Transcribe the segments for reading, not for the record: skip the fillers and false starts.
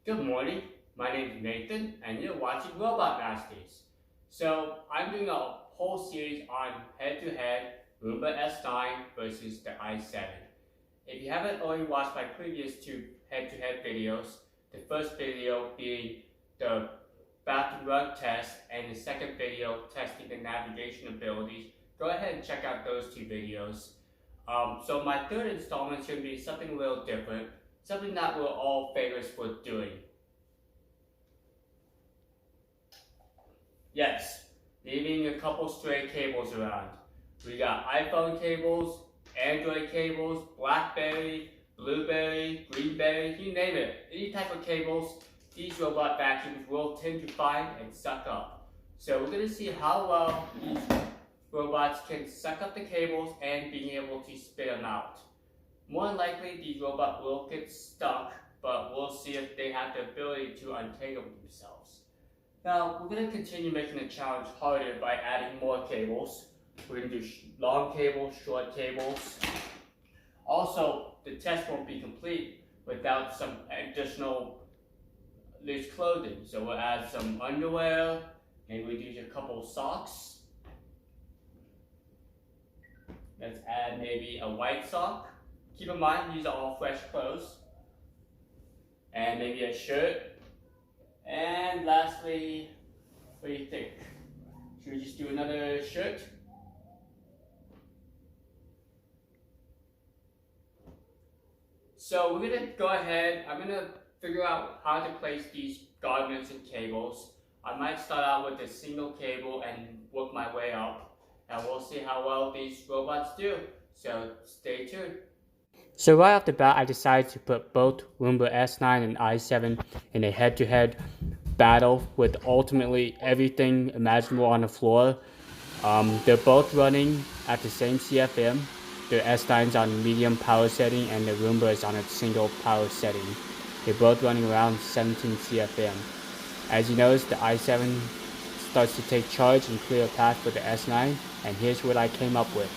Good morning, my name is Nathan and you're watching Robot Masters. So I'm doing a whole series on head-to-head Roomba S9 versus the i7. If you haven't already watched my previous two head-to-head videos, the first video being the bathroom rug test and the second video testing the navigation abilities, go ahead and check out those two videos. So my third installment is going to be something a little different. Something that we're all famous for doing. Yes, leaving a couple stray cables around. We got iPhone cables, Android cables, BlackBerry, Blueberry, Greenberry, you name it. Any type of cables, these robot vacuums will tend to find and suck up. So we're going to see how well these robots can suck up the cables and being able to spit them out. More than likely, these robots will get stuck, but we'll see if they have the ability to untangle themselves. Now, we're going to continue making the challenge harder by adding more cables. We're going to do long cables, short cables. Also, the test won't be complete without some additional loose clothing. So we'll add some underwear, maybe we'll use a couple socks. Let's add maybe a white sock. Keep in mind, these are all fresh clothes. And maybe a shirt. And lastly, what do you think? Should we just do another shirt? So we're going to go ahead, I'm going to figure out how to place these garments and cables. I might start out with a single cable and work my way up. And we'll see how well these robots do. So stay tuned. So right off the bat, I decided to put both Roomba S9 and i7 in a head-to-head battle with ultimately everything imaginable on the floor. They're both running at the same CFM. The S9's on medium power setting and the Roomba is on a single power setting. They're both running around 17 CFM. As you notice, the i7 starts to take charge and clear a path for the S9, and here's what I came up with.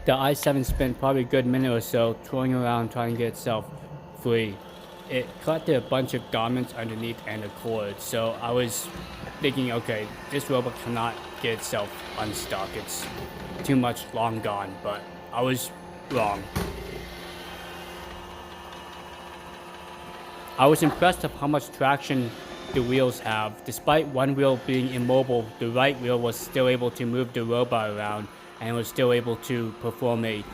The i7 spent probably a good minute or so twirling around trying to get itself free. It collected a bunch of garments underneath and a cord, so I was thinking, okay, this robot cannot get itself unstuck. It's too much long gone, but I was wrong. I was impressed of how much traction the wheels have. Despite one wheel being immobile, the right wheel was still able to move the robot around and was still able to perform a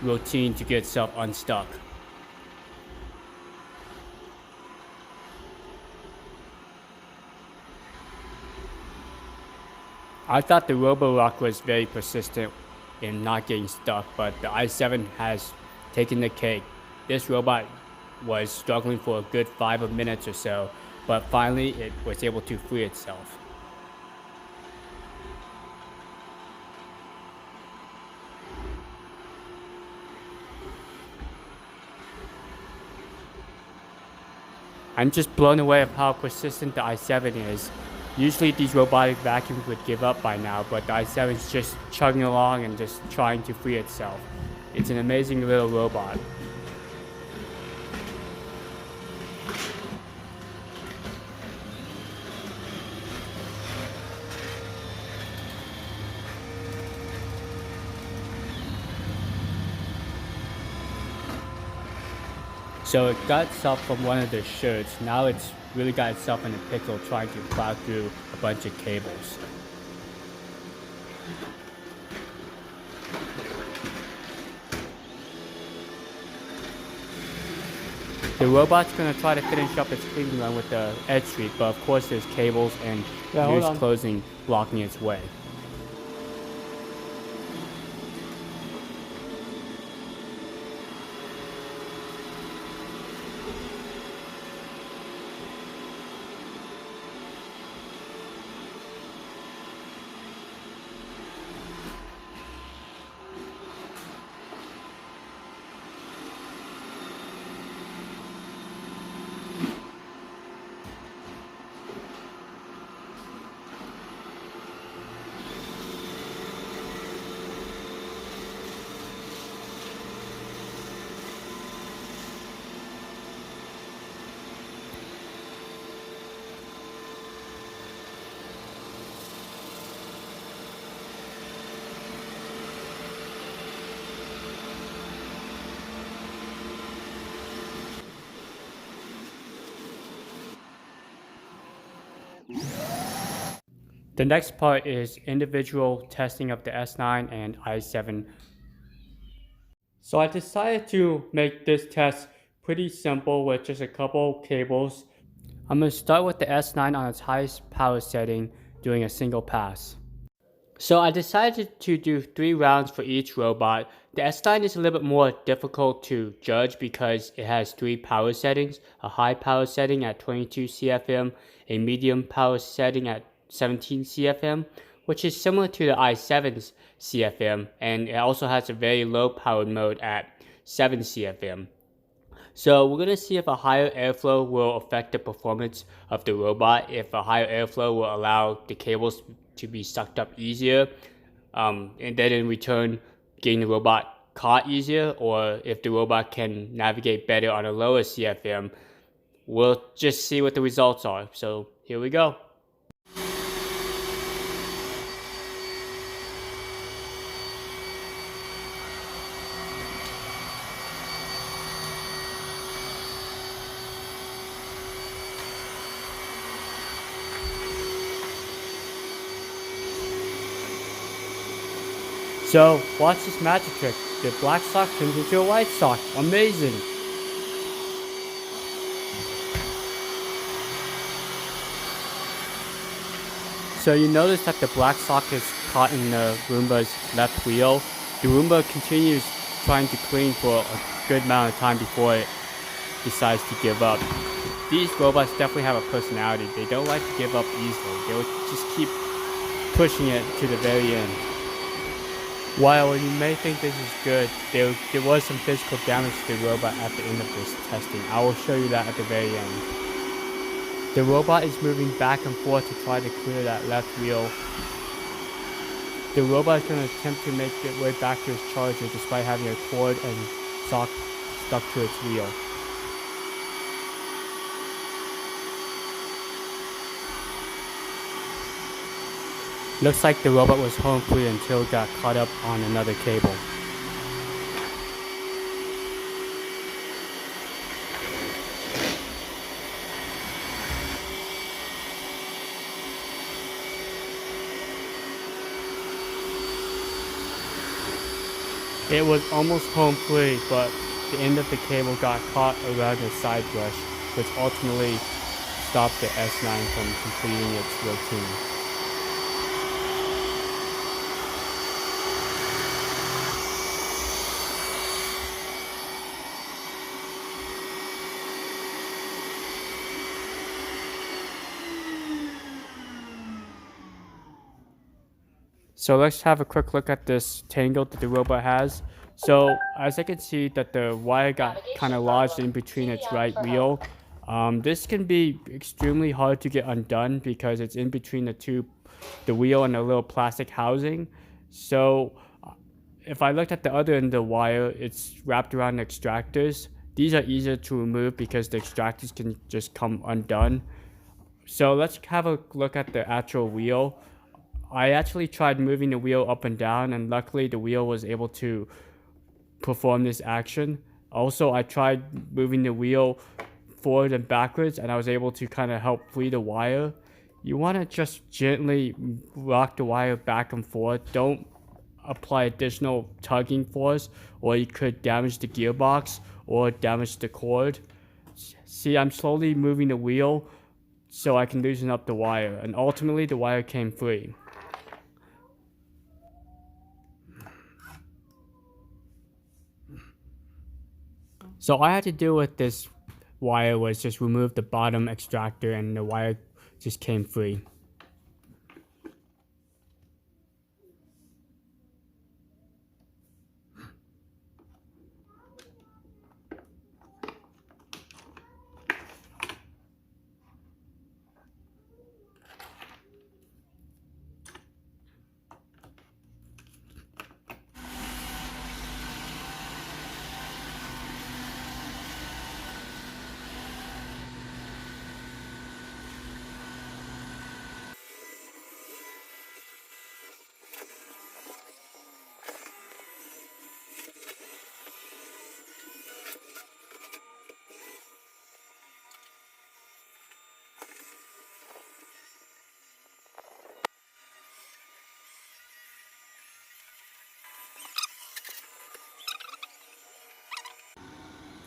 routine to get itself unstuck. I thought the Roborock was very persistent in not getting stuck, but the i7 has taken the cake. This robot was struggling for a good 5 minutes or so, but finally it was able to free itself. I'm just blown away of how persistent the i7 is. Usually these robotic vacuums would give up by now, but the i7 is just chugging along and just trying to free itself. It's an amazing little robot. So it got itself from one of the shirts. Now it's really got itself in a pickle trying to plow through a bunch of cables. The robot's going to try to finish up its cleaning run with the edge street, but of course there's cables and loose clothing blocking its way. The next part is individual testing of the S9 and i7. So I decided to make this test pretty simple with just a couple cables. I'm going to start with the S9 on its highest power setting, doing a single pass. So I decided to do 3 rounds for each robot. The S9 is a little bit more difficult to judge because it has 3 power settings: a high power setting at 22 CFM, a medium power setting at 17 CFM, which is similar to the i7's CFM, and it also has a very low powered mode at 7 CFM. So we're going to see if a higher airflow will affect the performance of the robot, if a higher airflow will allow the cables to be sucked up easier, and then in return getting the robot caught easier, or if the robot can navigate better on a lower CFM. We'll just see what the results are. So here we go. So, watch this magic trick. The black sock turns into a white sock. Amazing! So you notice that the black sock is caught in the Roomba's left wheel. The Roomba continues trying to clean for a good amount of time before it decides to give up. These robots definitely have a personality. They don't like to give up easily. They will just keep pushing it to the very end. While you may think this is good, there was some physical damage to the robot at the end of this testing. I will show you that at the very end. The robot is moving back and forth to try to clear that left wheel. The robot is going to attempt to make its way back to its charger despite having a cord and sock stuck to its wheel. Looks like the robot was home free until it got caught up on another cable. It was almost home free, but the end of the cable got caught around the side brush, which ultimately stopped the S9 from completing its routine. So let's have a quick look at this tangle that the robot has. So as I can see that the wire got kind of lodged in between its right wheel. This can be extremely hard to get undone because it's in between the wheel and a little plastic housing. So if I looked at the other end of the wire, it's wrapped around the extractors. These are easier to remove because the extractors can just come undone. So let's have a look at the actual wheel. I actually tried moving the wheel up and down, and luckily the wheel was able to perform this action. Also, I tried moving the wheel forward and backwards, and I was able to kind of help free the wire. You want to just gently rock the wire back and forth. Don't apply additional tugging force, or you could damage the gearbox or damage the cord. See, I'm slowly moving the wheel so I can loosen up the wire, and ultimately the wire came free. So all I had to do with this wire was just remove the bottom extractor and the wire just came free.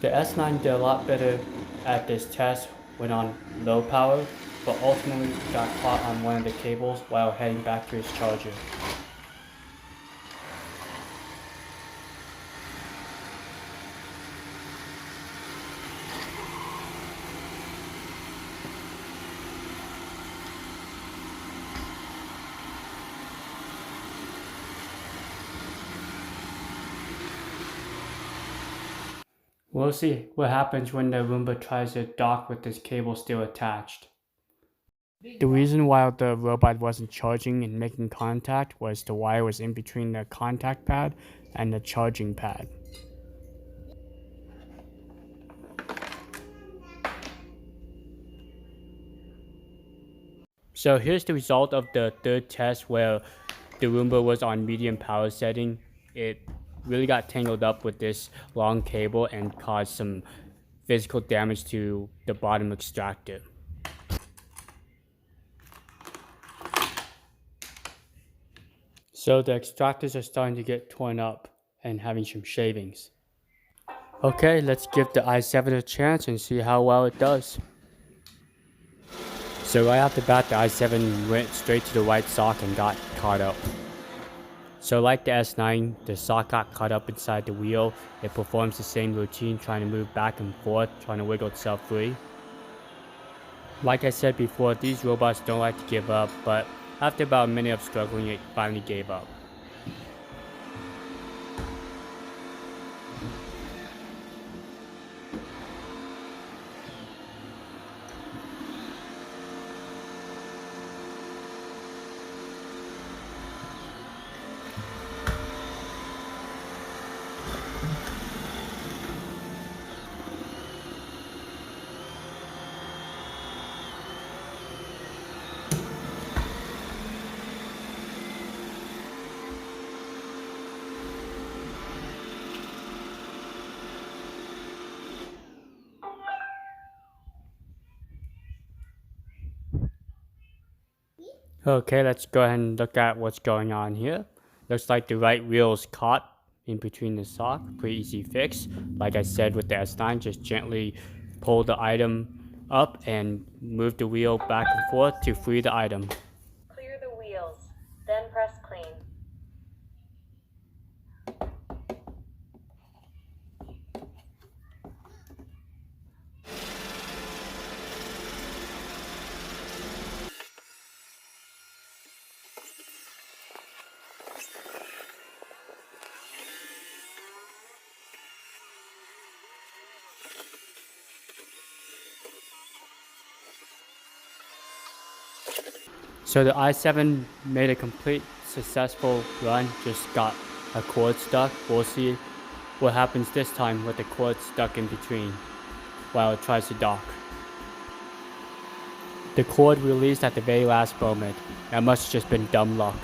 The S9 did a lot better at this test when on low power, but ultimately got caught on one of the cables while heading back to its charger. We'll see what happens when the Roomba tries to dock with this cable still attached. The reason why the robot wasn't charging and making contact was the wire was in between the contact pad and the charging pad. So here's the result of the third test where the Roomba was on medium power setting. It really got tangled up with this long cable and caused some physical damage to the bottom extractor. So the extractors are starting to get torn up and having some shavings. Okay, let's give the i7 a chance and see how well it does. So right off the bat, the i7 went straight to the right sock and got caught up. So like the S9, the sock got caught up inside the wheel. It performs the same routine, trying to move back and forth, trying to wiggle itself free. Like I said before, these robots don't like to give up, but after about a minute of struggling, it finally gave up. Okay, let's go ahead and look at what's going on here. Looks like the right wheel is caught in between the sock. Pretty easy fix. Like I said with the S9, just gently pull the item up and move the wheel back and forth to free the item. Clear the wheels, then press clean. So the i7 made a complete successful run, just got a cord stuck. We'll see what happens this time with the cord stuck in between while it tries to dock. The cord released at the very last moment. That must have just been dumb luck.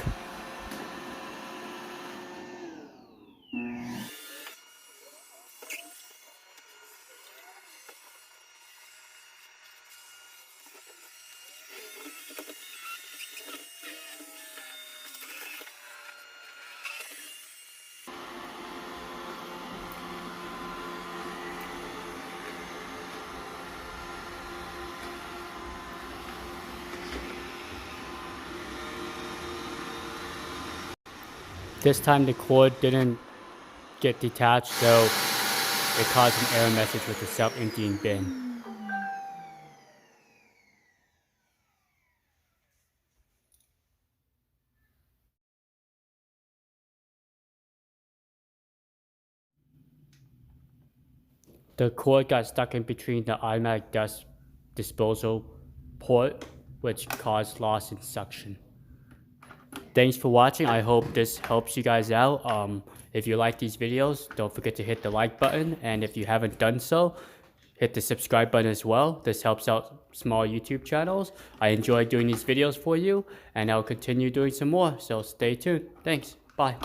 This time the cord didn't get detached, so it caused an error message with the self-emptying bin. The cord got stuck in between the automatic dust disposal port, which caused loss in suction. Thanks for watching. I hope this helps you guys out. If you like these videos, don't forget to hit the like button. And if you haven't done so, hit the subscribe button as well. This helps out small YouTube channels. I enjoy doing these videos for you, and I'll continue doing some more. So stay tuned. Thanks. Bye.